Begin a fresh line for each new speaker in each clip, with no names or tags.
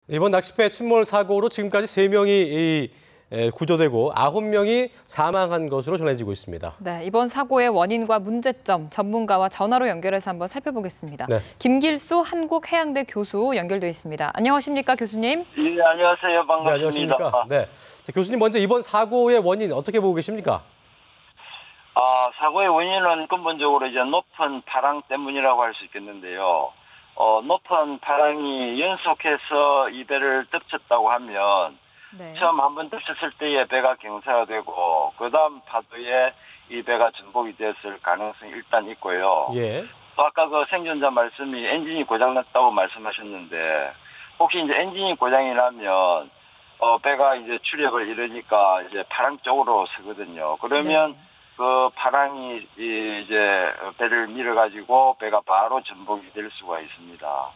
이번 낚싯배 침몰 사고로 지금까지 3명이 구조되고 9명이 사망한 것으로 전해지고 있습니다.
네, 이번 사고의 원인과 문제점 전문가와 전화로 연결해서 한번 살펴보겠습니다. 네. 김길수 한국해양대 교수 연결돼 있습니다. 안녕하십니까, 교수님?
예, 안녕하세요. 반갑습니다.
네, 안녕하십니까? 네. 자, 교수님 먼저 이번 사고의 원인 어떻게 보고 계십니까?
사고의 원인은 근본적으로 이제 높은 파랑 때문이라고 할 수 있겠는데요. 높은 파랑이 연속해서 이 배를 덮쳤다고 하면 네. 처음 한번 덮쳤을 때의 배가 경사가 되고 그다음 파도에 이 배가 전복이 됐을 가능성이 일단 있고요.
예.
또 아까 그 생존자 말씀이 엔진이 고장났다고 말씀하셨는데 혹시 이제 엔진이 고장이 나면 배가 이제 추력을 잃으니까 이제 파랑 쪽으로 서거든요. 그러면 네. 그 파랑이 이제 배를 밀어가지고 배가 바로 전복이 될 수가 있습니다.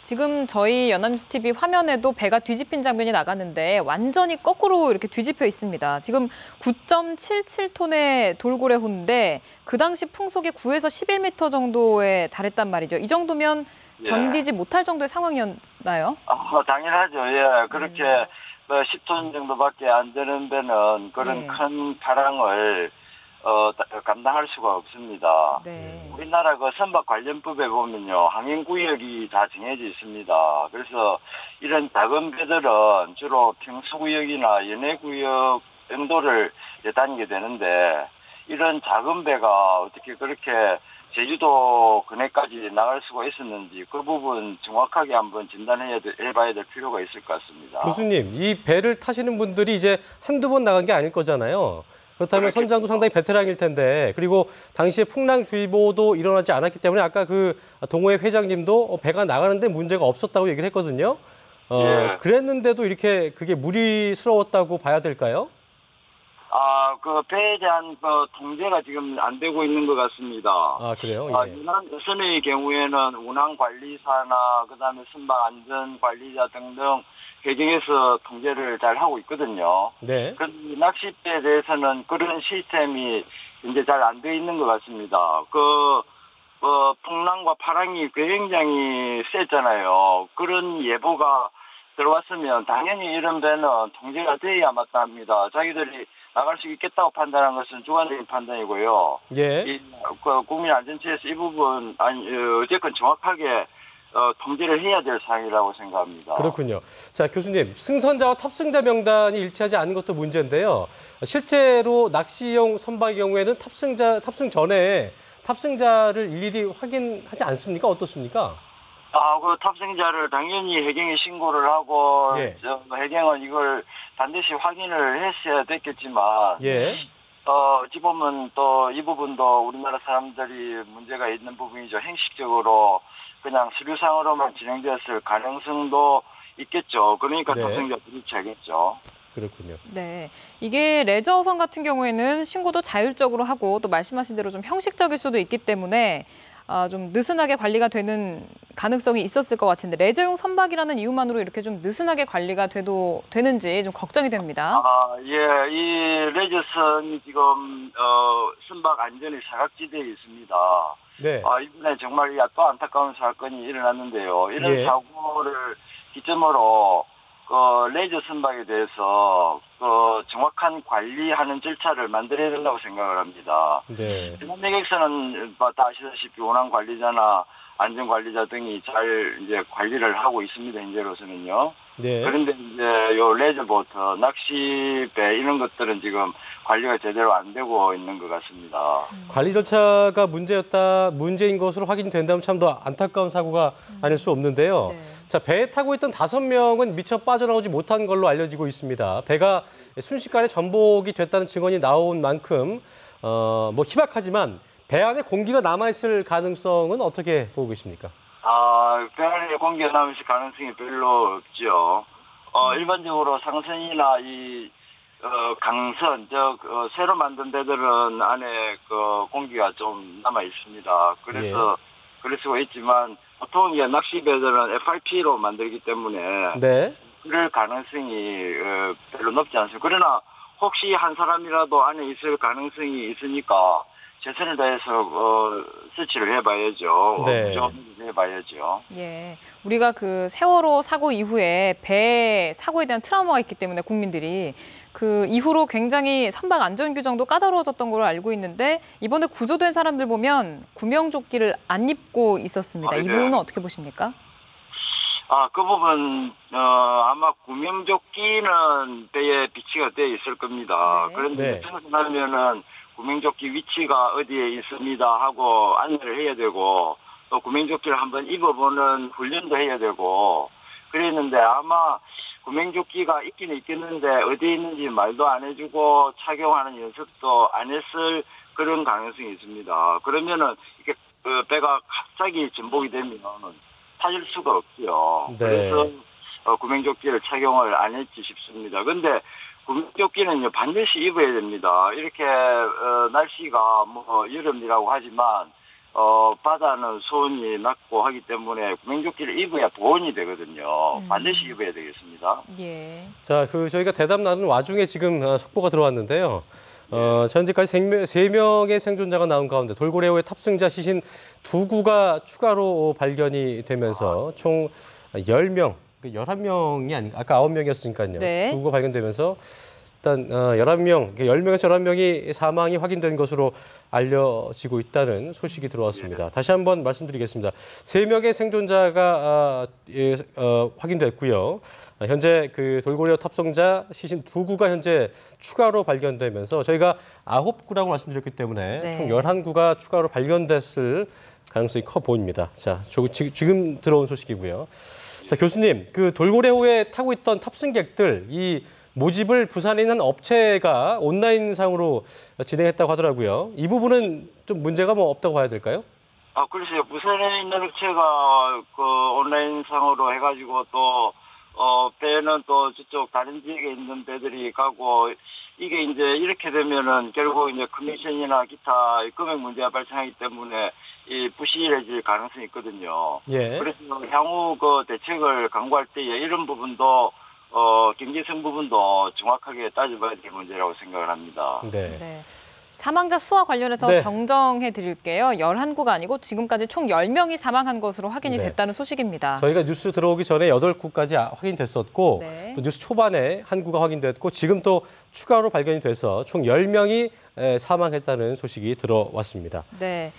지금 저희 연합뉴스 TV 화면에도 배가 뒤집힌 장면이 나갔는데 완전히 거꾸로 이렇게 뒤집혀 있습니다. 지금 9.77톤의 돌고래호인데 그 당시 풍속이 9에서 11m 정도에 달했단 말이죠. 이 정도면 견디지 못할 정도의 상황이었나요?
당연하죠. 예, 그렇게 10톤 정도밖에 안 되는 배는 그런 큰 파랑을 감당할 수가 없습니다. 네. 우리나라 그 선박관련법에 보면요, 항행구역이 다 정해져 있습니다. 그래서 이런 작은 배들은 주로 평수구역이나 연해구역 정도를 다니게 되는데 되는 이런 배가 어떻게 그렇게 제주도 근해까지 나갈 수가 있었는지 그 부분 정확하게 한번 진단해봐야 될 필요가 있을 것 같습니다.
교수님, 이 배를 타시는 분들이 이제 한두 번 나간 게 아닐 거잖아요. 그렇다면
그렇겠죠.
선장도 상당히 베테랑일 텐데, 그리고 당시에 풍랑주의보도 일어나지 않았기 때문에 아까 그 동호회 회장님도 배가 나가는데 문제가 없었다고 얘기를 했거든요.
예.
그랬는데도 이렇게 그게 무리스러웠다고 봐야 될까요?
그 배에 대한 그 통제가 지금 안 되고 있는 것 같습니다.
그래요? 예.
선의 경우에는 운항관리사나 그다음에 선박안전관리자 등등 해경에서 통제를 잘 하고 있거든요.
네.
그런데 낚싯배에 대해서는 그런 시스템이 이제 잘 안 돼 있는 것 같습니다. 풍랑과 파랑이 굉장히 세잖아요. 그런 예보가 들어왔으면 당연히 이런 배는 통제가 돼야 마땅합니다. 자기들이 나갈 수 있겠다고 판단한 것은 주관적인 판단이고요.
예.
국민안전처에서 이 부분 어쨌건 정확하게 통제를 해야 될 사항이라고 생각합니다.
그렇군요. 자, 교수님, 승선자와 탑승자 명단이 일치하지 않은 것도 문제인데요. 실제로 낚시용 선박의 경우에는 탑승 전에 탑승자를 일일이 확인하지 않습니까? 어떻습니까?
그 탑승자를 당연히 해경에 신고를 하고 해경은 이걸 반드시 확인을 했어야 됐겠지만 어찌 보면 또 이 부분도 우리나라 사람들이 문제가 있는 부분이죠. 형식적으로 그냥 서류상으로만 진행되었을 가능성도 있겠죠. 그러니까 탑승자 불이치하겠죠.
그렇군요.
네, 이게 레저선 같은 경우에는 신고도 자율적으로 하고 또 말씀하신 대로 좀 형식적일 수도 있기 때문에 좀 느슨하게 관리가 되는 가능성이 있었을 것 같은데 레저용 선박이라는 이유만으로 이렇게 좀 느슨하게 관리가 되는지 좀 걱정이 됩니다.
예, 이 레저선이 지금 선박 안전의 사각지대에 있습니다.
네.
이번에 정말 또 안타까운 사건이 일어났는데요. 이런 사고를 기점으로 레저 선박에 대해서 정확한 관리하는 절차를 만들어야 된다고 생각을 합니다.
네.
일반 내객선은 다 아시다시피 운항 관리자나 안전 관리자 등이 잘 이제 관리를 하고 있습니다. 현재로서는요.
네.
그런데 이제 요 레저보트, 낚시배 이런 것들은 지금 관리가 제대로 안 되고 있는 것 같습니다.
관리 절차가 문제인 것으로 확인된다면 참 더 안타까운 사고가 아닐 수 없는데요.
네.
자, 배에 타고 있던 5명은 미처 빠져나오지 못한 걸로 알려지고 있습니다. 배가 순식간에 전복이 됐다는 증언이 나온 만큼 뭐 희박하지만 배 안에 공기가 남아있을 가능성은 어떻게 보고 계십니까?
배 안에 공기가 남아있을 가능성이 별로 없죠. 일반적으로 상선이나 강선, 새로 만든 배들은 안에 공기가 좀 남아 있습니다. 그래서 그럴 수가 있지만 보통 낚시배들은 FRP로 만들기 때문에 그럴 가능성이 별로 높지 않습니다. 그러나 혹시 한 사람이라도 안에 있을 가능성이 있으니까 최선을 다해서 서치를 해봐야죠.
네.
해봐야죠.
예, 우리가 그 세월호 사고 이후에 배 사고에 대한 트라우마가 있기 때문에 국민들이 그 이후로 굉장히 선박 안전 규정도 까다로워졌던 걸로 알고 있는데 이번에 구조된 사람들 보면 구명조끼를 안 입고 있었습니다. 이 부분은 어떻게 보십니까?
그 부분 아마 구명조끼는 배에 비치가 되어 있을 겁니다.
네.
그런데 생각하면은 구명조끼 위치가 어디에 있습니다 하고 안내를 해야 되고 또 구명조끼를 한번 입어보는 훈련도 해야 되고 그랬는데 아마 구명조끼가 있긴 있겠는데 어디에 있는지 말도 안 해주고 착용하는 연습도 안 했을 그런 가능성이 있습니다. 그러면은 이게 배가 갑자기 전복이 되면 찾을 수가 없고요.
네.
그래서 구명조끼를 착용을 안 했지 싶습니다. 근데 구명조끼는 반드시 입어야 됩니다. 이렇게 날씨가 뭐 여름이라고 하지만 바다는 수온이 낮고 하기 때문에 구명조끼를 입어야 보온이 되거든요. 반드시 입어야 되겠습니다.
예.
자, 저희가 대답 나누는 와중에 지금 속보가 들어왔는데요. 현재까지 3명의 생존자가 나온 가운데 돌고래호의 탑승자 시신 2구가 추가로 발견이 되면서 총 10명, 11명이 아닌가, 아까 9명이었으니까요.
네.
2구가 발견되면서 일단 11명, 10명에서 11명이 사망이 확인된 것으로 알려지고 있다는 소식이 들어왔습니다. 다시 한번 말씀드리겠습니다. 3명의 생존자가 확인됐고요. 현재 그 돌고래호 탑승자 시신 2구가 현재 추가로 발견되면서 저희가 9구라고 말씀드렸기 때문에 총 11구가 추가로 발견됐을 가능성이 커 보입니다. 자, 지금 들어온 소식이고요. 자, 교수님, 그 돌고래호에 타고 있던 탑승객들 이 모집을 부산에 있는 업체가 온라인상으로 진행했다고 하더라고요. 이 부분은 좀 문제가 없다고 봐야 될까요?
글쎄요. 부산에 있는 업체가 그 온라인상으로 해가지고 또 배는 또 저쪽 다른 지역에 있는 배들이 가고 이게 이제 이렇게 되면은 결국 이제 커미션이나 기타 금액 문제가 발생하기 때문에 이 부실해질 가능성이 있거든요.
예.
그래서 향후 그 대책을 강구할 때에 이런 부분도 경제성 부분도 정확하게 따져봐야 될 문제라고 생각을 합니다.
네.
네. 사망자 수와 관련해서
네.
정정해 드릴게요. 11구가 아니고 지금까지 총 10명이 사망한 것으로 확인이 됐다는 소식입니다.
저희가 뉴스 들어오기 전에 8구까지 확인됐었고
네.
또 뉴스 초반에 한 구가 확인됐고 지금 또 추가로 발견이 돼서 총 10명이 사망했다는 소식이 들어왔습니다.
네,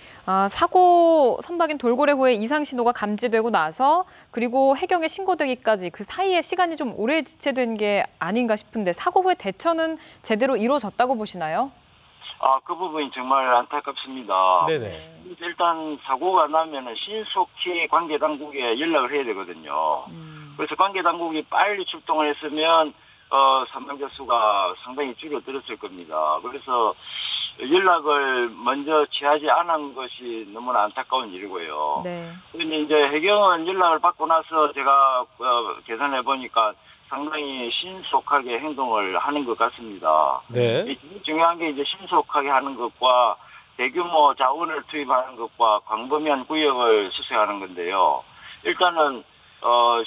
사고 선박인 돌고래호의 이상 신호가 감지되고 나서 그리고 해경에 신고되기까지 그 사이에 시간이 좀 오래 지체된 게 아닌가 싶은데 사고 후에 대처는 제대로 이루어졌다고 보시나요?
그 부분이 정말 안타깝습니다.
네네.
일단 사고가 나면은 신속히 관계 당국에 연락을 해야 되거든요. 그래서 관계 당국이 빨리 출동을 했으면 사망자 수가 상당히 줄어들었을 겁니다. 그래서 연락을 먼저 취하지 않은 것이 너무나 안타까운 일이고요.
네.
근데 이제 해경은 연락을 받고 나서 제가 계산해 보니까 상당히 신속하게 행동을 하는 것 같습니다.
네.
중요한 게 이제 신속하게 하는 것과 대규모 자원을 투입하는 것과 광범위한 구역을 수색하는 건데요. 일단은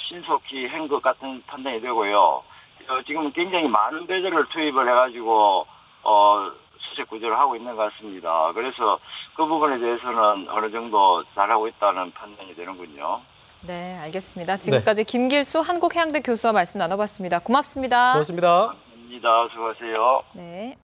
신속히 한 것 같은 판단이 되고요. 지금 굉장히 많은 배들을 투입을 해가지고 수색 구조를 하고 있는 것 같습니다. 그래서 그 부분에 대해서는 어느 정도 잘하고 있다는 판단이 되는군요.
네, 알겠습니다. 지금까지 김길수 한국해양대 교수와 말씀 나눠봤습니다. 고맙습니다.
고맙습니다.
감사합니다. 수고하세요.
네.